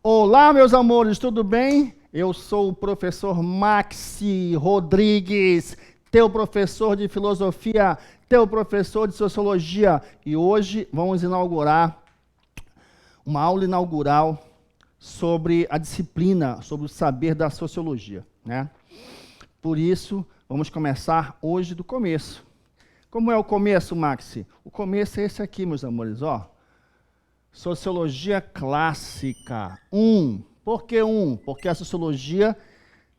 Olá, meus amores, tudo bem? Eu sou o professor Maxi Rodrigues, teu professor de filosofia, teu professor de sociologia. E hoje vamos inaugurar uma aula inaugural sobre a disciplina, sobre o saber da sociologia, né? Por isso, vamos começar hoje do começo. Como é o começo, Maxi? O começo é esse aqui, meus amores, ó. Sociologia clássica. Por que 1? Porque a sociologia,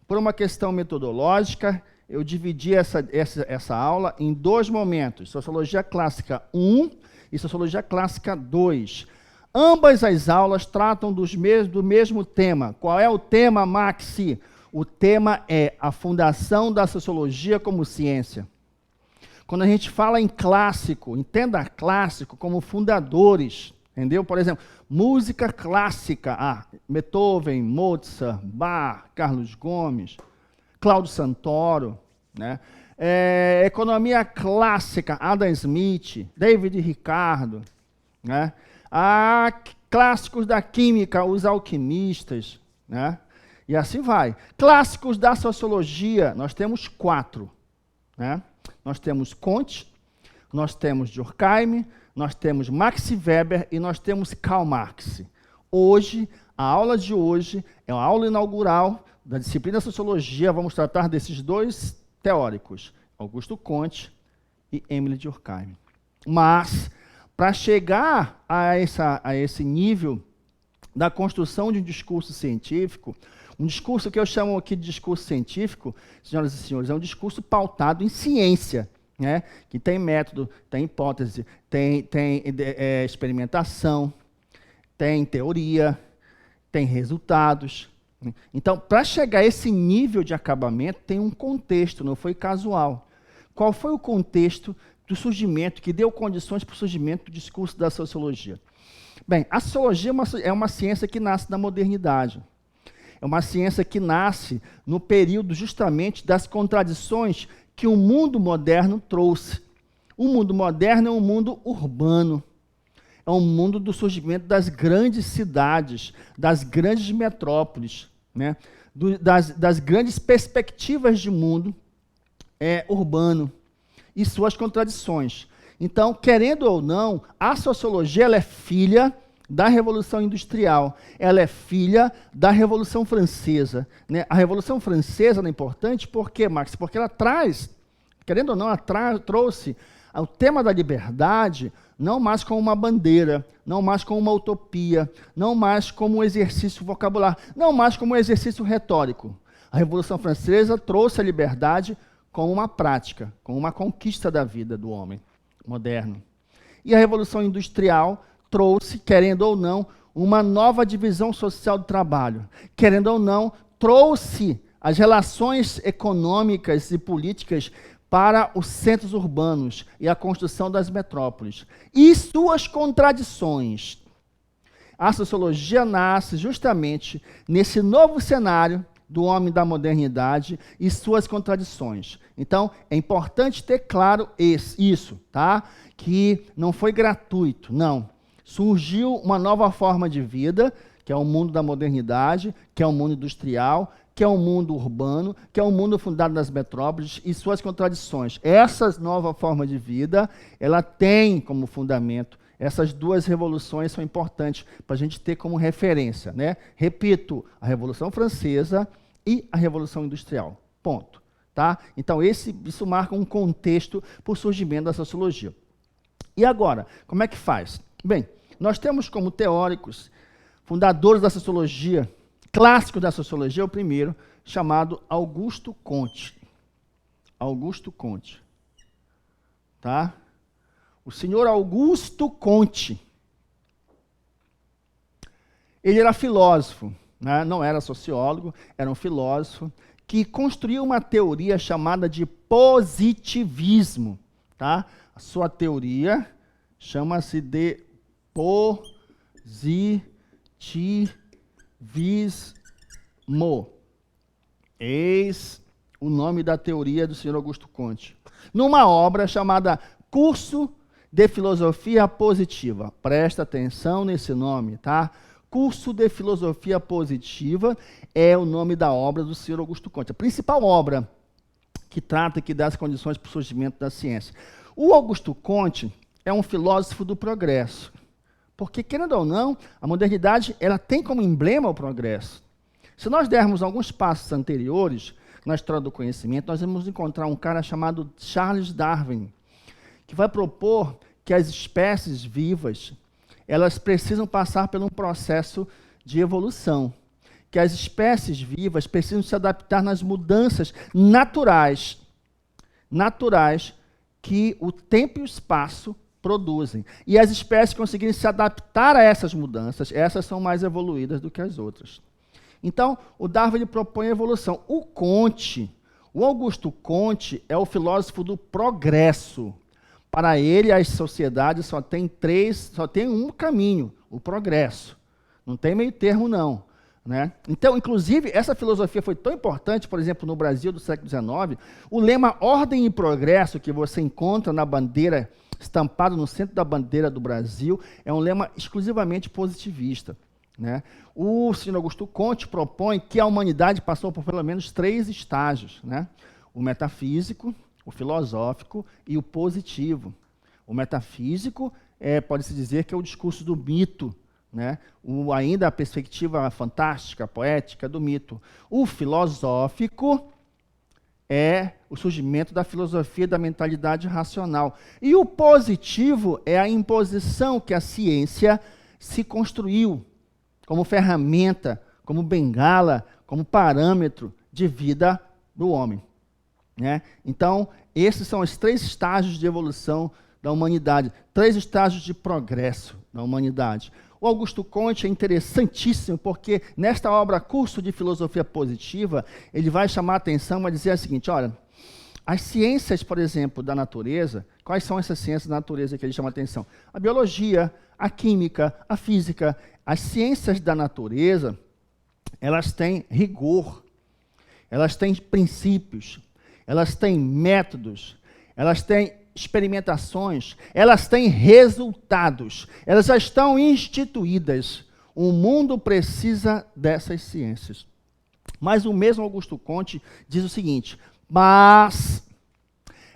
por uma questão metodológica, eu dividi essa aula em 2 momentos. Sociologia clássica 1 e sociologia clássica 2. Ambas as aulas tratam do mesmo tema. Qual é o tema, Maxi? O tema é a fundação da sociologia como ciência. Quando a gente fala em clássico, entenda clássico como fundadores. Entendeu? Por exemplo, música clássica, Beethoven, Mozart, Bach, Carlos Gomes, Cláudio Santoro, né? Economia clássica, Adam Smith, David Ricardo, né? Clássicos da química, os alquimistas, né? E assim vai. Clássicos da sociologia, nós temos 4, né? Nós temos Comte, nós temos Durkheim, nós temos Max Weber e nós temos Karl Marx. Hoje, a aula de hoje é uma aula inaugural da disciplina Sociologia. Vamos tratar desses 2 teóricos, Augusto Comte e Émile Durkheim. Mas, para chegar a esse nível da construção de um discurso científico, um discurso que eu chamo aqui de discurso científico, senhoras e senhores, é um discurso pautado em ciência, né? Que tem método, tem hipótese, tem experimentação, tem teoria, tem resultados. Então, para chegar a esse nível de acabamento, tem um contexto, não foi casual. Qual foi o contexto do surgimento, que deu condições para o surgimento do discurso da sociologia? Bem, a sociologia é uma ciência que nasce na modernidade. É uma ciência que nasce no período justamente das contradições que o mundo moderno trouxe. O mundo moderno é um mundo urbano, é um mundo do surgimento das grandes cidades, das grandes metrópoles, né? das grandes perspectivas de mundo urbano e suas contradições. Então, querendo ou não, a sociologia ela é filha da Revolução Industrial, ela é filha da Revolução Francesa, né? A Revolução Francesa é importante, por quê, Marx? Porque ela traz, querendo ou não, trouxe o tema da liberdade não mais como uma bandeira, não mais como uma utopia, não mais como um exercício vocabular, não mais como um exercício retórico. A Revolução Francesa trouxe a liberdade como uma prática, como uma conquista da vida do homem moderno. E a Revolução Industrial trouxe, querendo ou não, uma nova divisão social do trabalho. Querendo ou não, trouxe as relações econômicas e políticas para os centros urbanos e a construção das metrópoles. E suas contradições. A sociologia nasce justamente nesse novo cenário do homem da modernidade e suas contradições. Então, é importante ter claro isso, tá? Que não foi gratuito, não. Surgiu uma nova forma de vida, que é o mundo da modernidade, que é o mundo industrial, que é o mundo urbano, que é o mundo fundado nas metrópoles e suas contradições. Essa nova forma de vida, ela tem como fundamento, essas 2 revoluções são importantes para a gente ter como referência, né? Repito, a Revolução Francesa e a Revolução Industrial. Ponto. Tá? Então, isso marca um contexto para o surgimento da sociologia. E agora, como é que faz? Bem, nós temos como teóricos, fundadores da sociologia, clássico da sociologia, o primeiro, chamado Augusto Comte. Augusto Comte. Tá? O senhor Augusto Comte. Ele era filósofo, né? Não era sociólogo, era um filósofo, que construiu uma teoria chamada de positivismo. Tá? A sua teoria chama-se de positivismo. Eis o nome da teoria do senhor Augusto Comte. Numa obra chamada Curso de Filosofia Positiva. Presta atenção nesse nome, tá? Curso de Filosofia Positiva é o nome da obra do senhor Augusto Comte, a principal obra que trata e que dá as condições para o surgimento da ciência. O Augusto Comte é um filósofo do progresso, porque, querendo ou não, a modernidade ela tem como emblema o progresso. Se nós dermos alguns passos anteriores na história do conhecimento, nós vamos encontrar um cara chamado Charles Darwin, que vai propor que as espécies vivas elas precisam passar por um processo de evolução, que as espécies vivas precisam se adaptar nas mudanças naturais que o tempo e o espaço produzem. E as espécies que conseguirem se adaptar a essas mudanças, essas são mais evoluídas do que as outras. Então, o Darwin propõe a evolução. O Augusto Comte é o filósofo do progresso. Para ele, as sociedades só tem um caminho, o progresso. Não tem meio termo, não. Né? Então, inclusive, essa filosofia foi tão importante, por exemplo, no Brasil do século XIX, o lema Ordem e Progresso, que você encontra na bandeira, estampado no centro da bandeira do Brasil, é um lema exclusivamente positivista. Né? O senhor Augusto Comte propõe que a humanidade passou por pelo menos 3 estágios, né? O metafísico, o filosófico e o positivo. O metafísico pode-se dizer que é o discurso do mito, né? Ainda a perspectiva fantástica, poética do mito. O filosófico é o surgimento da filosofia da mentalidade racional. E o positivo é a imposição que a ciência se construiu como ferramenta, como bengala, como parâmetro de vida do homem. Né? Então, esses são os 3 estágios de evolução da humanidade, 3 estágios de progresso da humanidade. O Augusto Comte é interessantíssimo, porque nesta obra, Curso de Filosofia Positiva, ele vai chamar a atenção a dizer o seguinte, olha, as ciências, por exemplo, da natureza, quais são essas ciências da natureza que ele chama a atenção? A biologia, a química, a física, as ciências da natureza, elas têm rigor, elas têm princípios, elas têm métodos, elas têm experimentações, elas têm resultados, elas já estão instituídas. O mundo precisa dessas ciências. Mas o mesmo Augusto Comte diz o seguinte, mas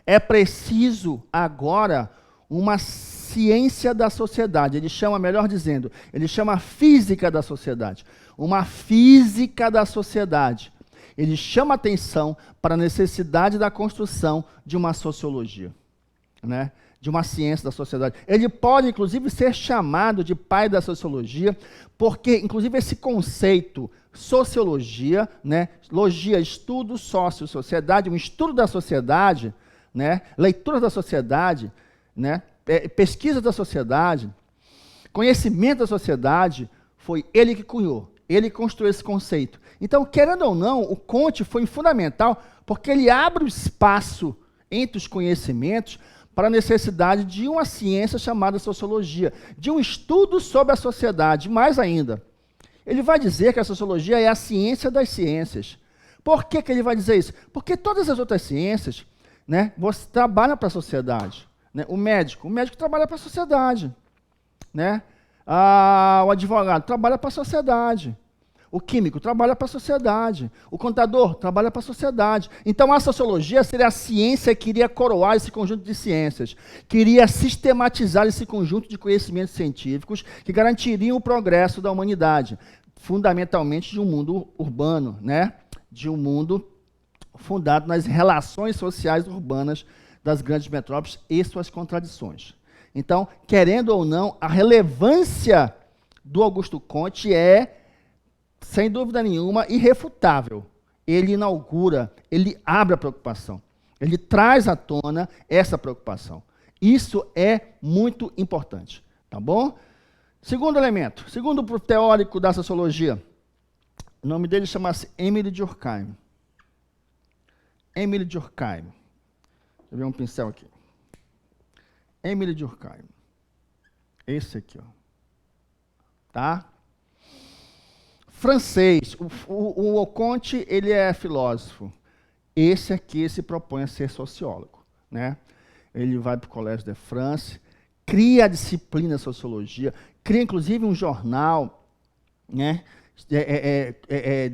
é preciso agora uma ciência da sociedade. Ele chama, melhor dizendo, ele chama física da sociedade. Uma física da sociedade. Ele chama atenção para a necessidade da construção de uma sociologia, né? De uma ciência da sociedade. Ele pode, inclusive, ser chamado de pai da sociologia, porque, inclusive, esse conceito, sociologia, né? Logia, estudo, sócio, sociedade, um estudo da sociedade, né? Leitura da sociedade, né? Pesquisa da sociedade, conhecimento da sociedade, foi ele que cunhou. Ele construiu esse conceito. Então, querendo ou não, o Comte foi fundamental porque ele abre o espaço entre os conhecimentos para a necessidade de uma ciência chamada sociologia, de um estudo sobre a sociedade. Mais ainda, ele vai dizer que a sociologia é a ciência das ciências. Por que ele vai dizer isso? Porque todas as outras ciências, né, você trabalha para a sociedade. Né? O médico trabalha para a sociedade. Né? O advogado trabalha para a sociedade. O químico trabalha para a sociedade. O contador trabalha para a sociedade. Então, a sociologia seria a ciência que iria coroar esse conjunto de ciências, que iria sistematizar esse conjunto de conhecimentos científicos que garantiriam o progresso da humanidade, fundamentalmente de um mundo urbano, né? De um mundo fundado nas relações sociais urbanas das grandes metrópoles e suas contradições. Então, querendo ou não, a relevância do Augusto Comte é, sem dúvida nenhuma, irrefutável. Ele inaugura, ele abre a preocupação. Ele traz à tona essa preocupação. Isso é muito importante. Tá bom? Segundo elemento, segundo teórico da sociologia, o nome dele chama-se Émile Durkheim. Émile Durkheim. Deixa eu ver um pincel aqui. Émile Durkheim. Esse aqui, ó. Tá? Francês. O Comte, ele é filósofo. Esse aqui se propõe a ser sociólogo, né? Ele vai para o Collège de France, cria a disciplina sociologia, cria inclusive um jornal né?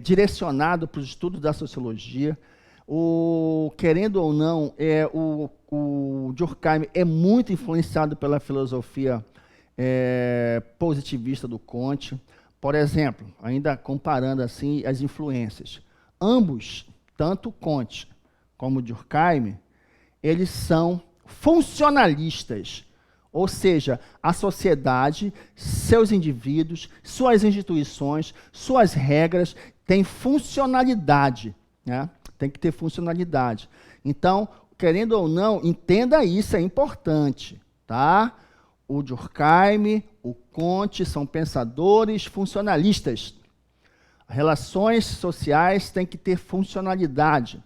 Direcionado para os estudos da sociologia. Querendo ou não, o Durkheim é muito influenciado pela filosofia positivista do Comte. Por exemplo, ainda comparando assim as influências, ambos, tanto Comte como Durkheim, eles são funcionalistas, ou seja, a sociedade, seus indivíduos, suas instituições, suas regras têm funcionalidade, né? Tem que ter funcionalidade. Então, querendo ou não, entenda isso, é importante, tá? O Durkheim, o Comte são pensadores funcionalistas. Relações sociais têm que ter funcionalidade.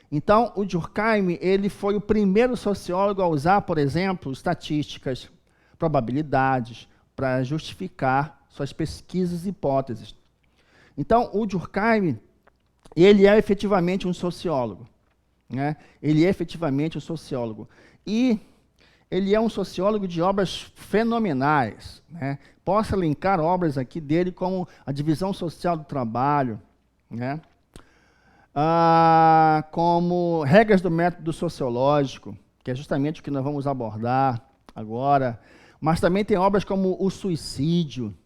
Então, o Durkheim, ele foi o primeiro sociólogo a usar, por exemplo, estatísticas, probabilidades, para justificar suas pesquisas e hipóteses. Então, o Durkheim, ele é efetivamente um sociólogo, né? Ele é efetivamente um sociólogo. E ele é um sociólogo de obras fenomenais, né? Posso elencar obras aqui dele como A Divisão Social do Trabalho, né? Como Regras do Método Sociológico, que é justamente o que nós vamos abordar agora, mas também tem obras como O Suicídio,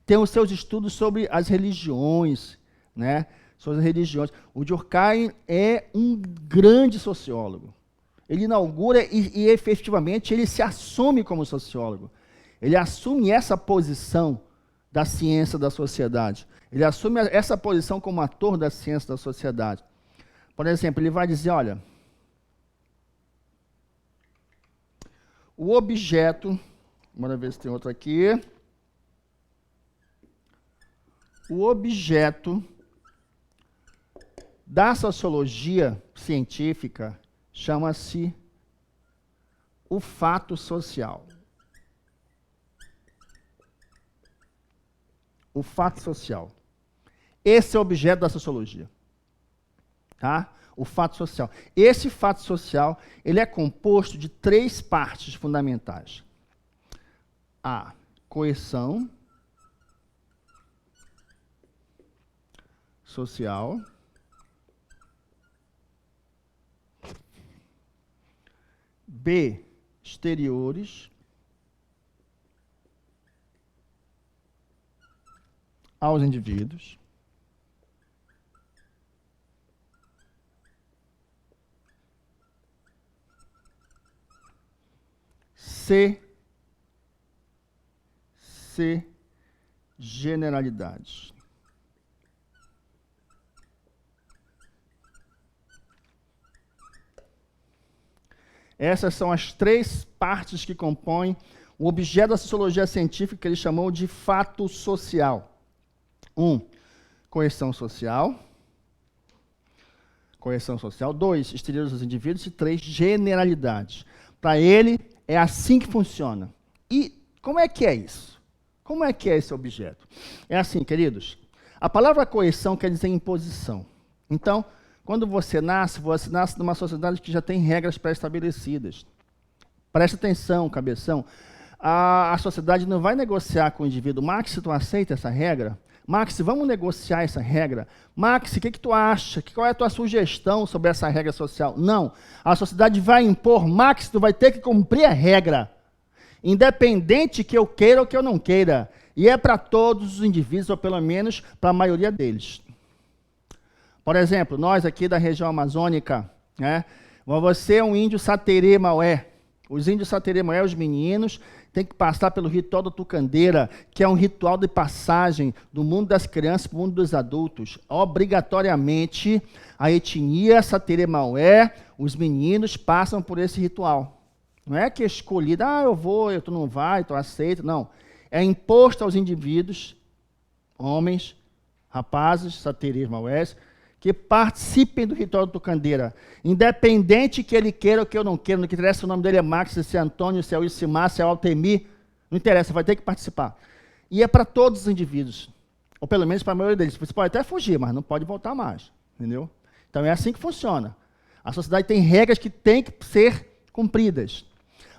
tem os seus estudos sobre as religiões, né? Sobre as religiões. O Durkheim é um grande sociólogo. Ele inaugura e efetivamente ele se assume como sociólogo. Ele assume essa posição da ciência da sociedade. Ele assume essa posição como ator da ciência da sociedade. Por exemplo, ele vai dizer, olha, o objeto, bora ver se tem outro aqui. O objeto da sociologia científica chama-se o fato social. O fato social. Esse é o objeto da sociologia. Tá? O fato social. Esse fato social, ele é composto de 3 partes fundamentais. A coesão social, B, exteriores aos indivíduos, C, generalidades. Essas são as 3 partes que compõem o objeto da sociologia científica que ele chamou de fato social. 1, coesão social. 2, exteriores dos indivíduos. E 3, generalidades. Para ele, é assim que funciona. E como é que é isso? Como é que é esse objeto? É assim, queridos. A palavra coesão quer dizer imposição. Então, quando você nasce numa sociedade que já tem regras pré-estabelecidas. Presta atenção, cabeção. A sociedade não vai negociar com o indivíduo. Max, tu aceita essa regra? Max, vamos negociar essa regra? Max, o que tu acha? Qual é a tua sugestão sobre essa regra social? Não. A sociedade vai impor. Max, tu vai ter que cumprir a regra. Independente que eu queira ou que eu não queira. E é para todos os indivíduos, ou pelo menos para a maioria deles. Por exemplo, nós aqui da região amazônica, né? Você é um índio Saterê Maué. Os índios Saterê Maué, os meninos, têm que passar pelo ritual da tucandeira, que é um ritual de passagem do mundo das crianças para o mundo dos adultos. Obrigatoriamente, a etnia Saterê Maué, os meninos passam por esse ritual. Não é que é escolhido, eu vou, tu não vai, tu aceita. Não. É imposto aos indivíduos, homens, rapazes, Saterê Maués, que participem do ritual da tucandeira, independente que ele queira ou que eu não queira, não interessa se o nome dele é Max, se é Antônio, se é Isimar, se é Altemir, não interessa, vai ter que participar. E é para todos os indivíduos, ou pelo menos para a maioria deles. Você pode até fugir, mas não pode voltar mais, entendeu? Então é assim que funciona. A sociedade tem regras que têm que ser cumpridas.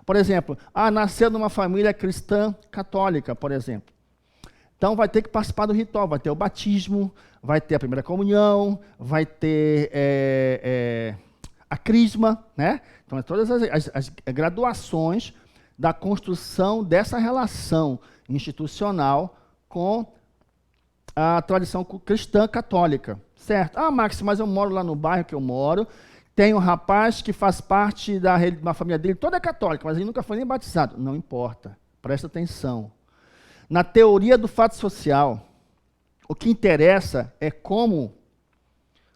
Por exemplo, nasceu numa família cristã católica, por exemplo. Então vai ter que participar do ritual, vai ter o batismo, vai ter a primeira comunhão, vai ter a crisma, né? Então todas as graduações da construção dessa relação institucional com a tradição cristã católica, certo? Ah, Max, mas eu moro lá no bairro que eu moro, tem um rapaz que faz parte da família dele, toda é católica, mas ele nunca foi nem batizado. Não importa, presta atenção. Na teoria do fato social, o que interessa é como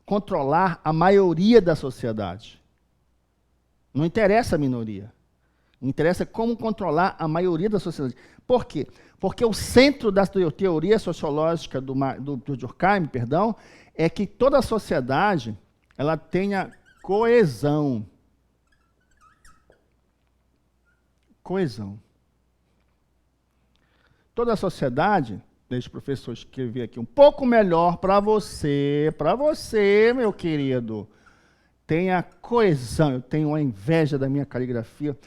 controlar a maioria da sociedade. Não interessa a minoria. Interessa como controlar a maioria da sociedade. Por quê? Porque o centro da teoria sociológica do Durkheim, é que toda a sociedade ela tenha coesão. Coesão. Toda a sociedade, deixa o professor escrever aqui um pouco melhor para você, meu querido, tenha coesão. Eu tenho uma inveja da minha caligrafia.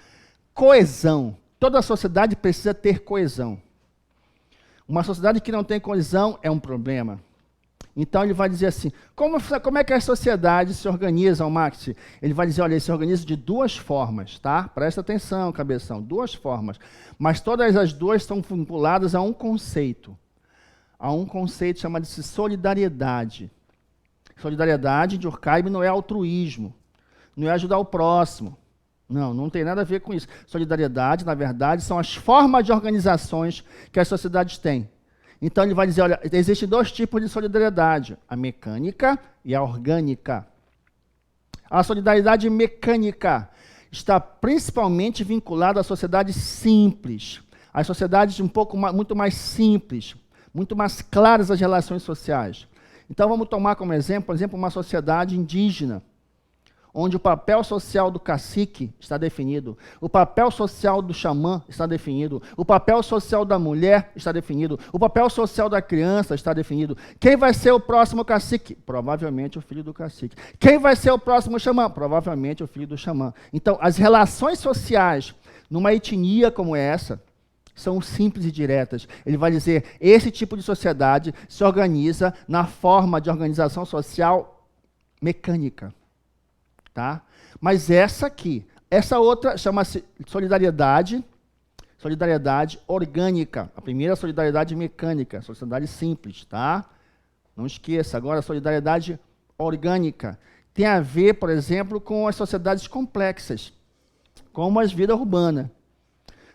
Coesão. Toda a sociedade precisa ter coesão. Uma sociedade que não tem coesão é um problema. Então ele vai dizer assim, como é que a sociedade se organiza, Max? Ele vai dizer, olha, ele se organiza de duas formas, tá? Presta atenção, cabeção, duas formas. Mas todas as duas estão vinculadas a um conceito. A um conceito chamado-se solidariedade. Solidariedade de Durkheim não é altruísmo, não é ajudar o próximo. Não, não tem nada a ver com isso. Solidariedade, na verdade, são as formas de organizações que as sociedades têm. Então ele vai dizer, olha, existem dois tipos de solidariedade, a mecânica e a orgânica. A solidariedade mecânica está principalmente vinculada à sociedade simples, às sociedades muito mais simples, muito mais claras as relações sociais. Então vamos tomar como exemplo, por exemplo, uma sociedade indígena, onde o papel social do cacique está definido, o papel social do xamã está definido, o papel social da mulher está definido, o papel social da criança está definido. Quem vai ser o próximo cacique? Provavelmente o filho do cacique. Quem vai ser o próximo xamã? Provavelmente o filho do xamã. Então, as relações sociais numa etnia como essa são simples e diretas. Ele vai dizer, esse tipo de sociedade se organiza na forma de organização social mecânica. Tá? Mas essa outra chama-se solidariedade orgânica. A primeira é a solidariedade mecânica, sociedade simples, tá? Não esqueça, agora a solidariedade orgânica tem a ver, por exemplo, com as sociedades complexas, como a vida urbana.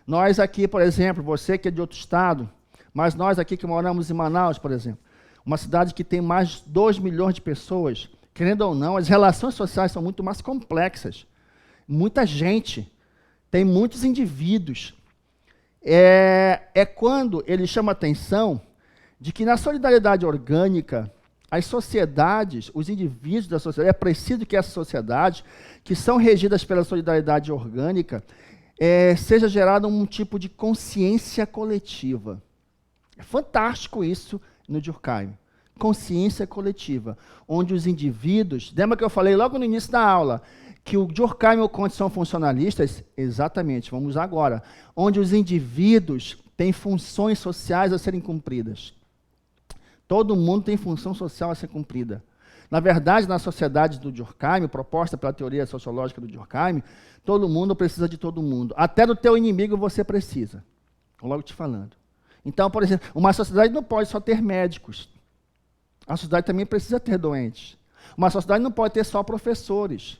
Nós aqui, por exemplo, você que é de outro estado, mas nós aqui que moramos em Manaus, por exemplo, uma cidade que tem mais de 2 milhões de pessoas, querendo ou não, as relações sociais são muito mais complexas. Muita gente, tem muitos indivíduos. É quando ele chama a atenção de que na solidariedade orgânica, as sociedades, os indivíduos da sociedade, é preciso que essas sociedades, que são regidas pela solidariedade orgânica, seja gerada um tipo de consciência coletiva. É fantástico isso no Durkheim. Consciência coletiva, onde os indivíduos, lembra que eu falei logo no início da aula, que o Durkheim e o Kant são funcionalistas? Exatamente, vamos agora. Onde os indivíduos têm funções sociais a serem cumpridas. Todo mundo tem função social a ser cumprida. Na verdade, na sociedade do Durkheim, proposta pela teoria sociológica do Durkheim, todo mundo precisa de todo mundo. Até do teu inimigo você precisa. Estou logo te falando. Então, por exemplo, uma sociedade não pode só ter médicos. A sociedade também precisa ter doentes. Uma sociedade não pode ter só professores.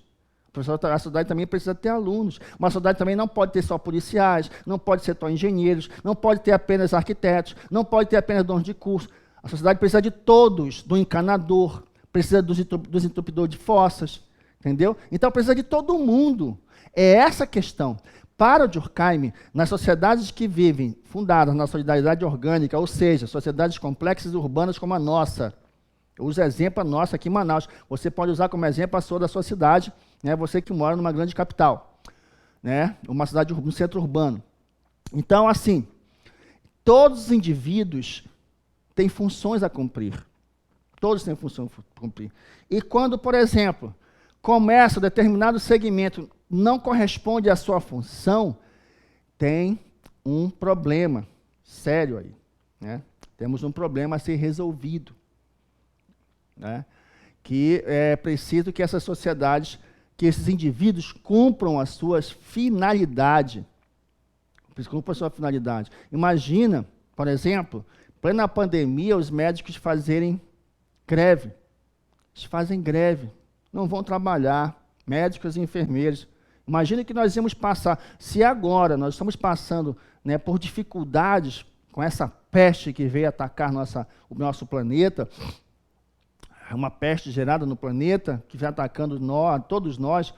A sociedade também precisa ter alunos. Uma sociedade também não pode ter só policiais, não pode ser só engenheiros, não pode ter apenas arquitetos, não pode ter apenas donos de curso. A sociedade precisa de todos, do encanador, precisa dos entupidores de fossas, entendeu? Então precisa de todo mundo. É essa a questão. Para o Durkheim, nas sociedades que vivem fundadas na solidariedade orgânica, ou seja, sociedades complexas e urbanas como a nossa, eu uso exemplo a nossa aqui em Manaus. Você pode usar como exemplo a sua da sua cidade, né? Você que mora numa grande capital, né? Uma cidade, um centro urbano. Então, assim, todos os indivíduos têm funções a cumprir. Todos têm função a cumprir. E quando, por exemplo, começa um determinado segmento, não corresponde à sua função, tem um problema sério aí, né? Temos um problema a ser resolvido, né? Que é preciso que essas sociedades, que esses indivíduos cumpram as suas finalidades. Cumpram a sua finalidade. Imagina, por exemplo, plena pandemia, os médicos fazerem greve. Eles fazem greve, não vão trabalhar, médicos e enfermeiros. Imagina que nós íamos passar, se agora nós estamos passando, né, por dificuldades com essa peste que veio atacar o nosso planeta, uma peste gerada no planeta, que vem atacando todos nós,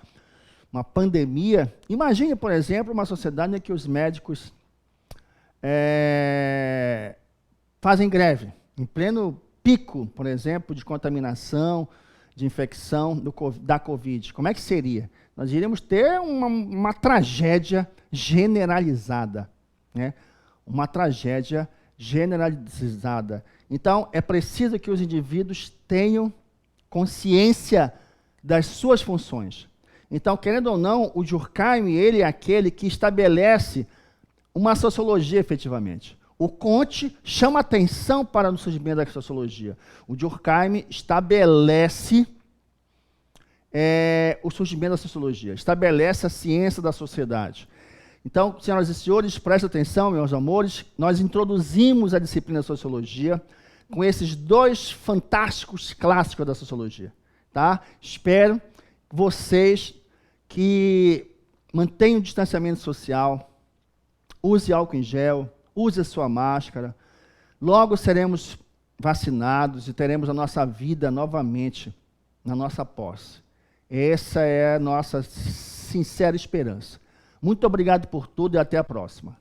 uma pandemia. Imagine, por exemplo, uma sociedade em que os médicos fazem greve, em pleno pico, por exemplo, de contaminação, de infecção da Covid. Como é que seria? Nós iríamos ter uma tragédia generalizada, né? Uma tragédia generalizada. Então, é preciso que os indivíduos tenham consciência das suas funções. Então, querendo ou não, o Durkheim, ele é aquele que estabelece uma sociologia, efetivamente. O Comte chama atenção para o surgimento da sociologia. O Durkheim estabelece o surgimento da sociologia, estabelece a ciência da sociedade. Então, senhoras e senhores, prestem atenção, meus amores, nós introduzimos a disciplina de sociologia com esses dois fantásticos clássicos da sociologia. Tá? Espero vocês que mantenham o distanciamento social, use álcool em gel, use a sua máscara. Logo seremos vacinados e teremos a nossa vida novamente na nossa posse. Essa é a nossa sincera esperança. Muito obrigado por tudo e até a próxima.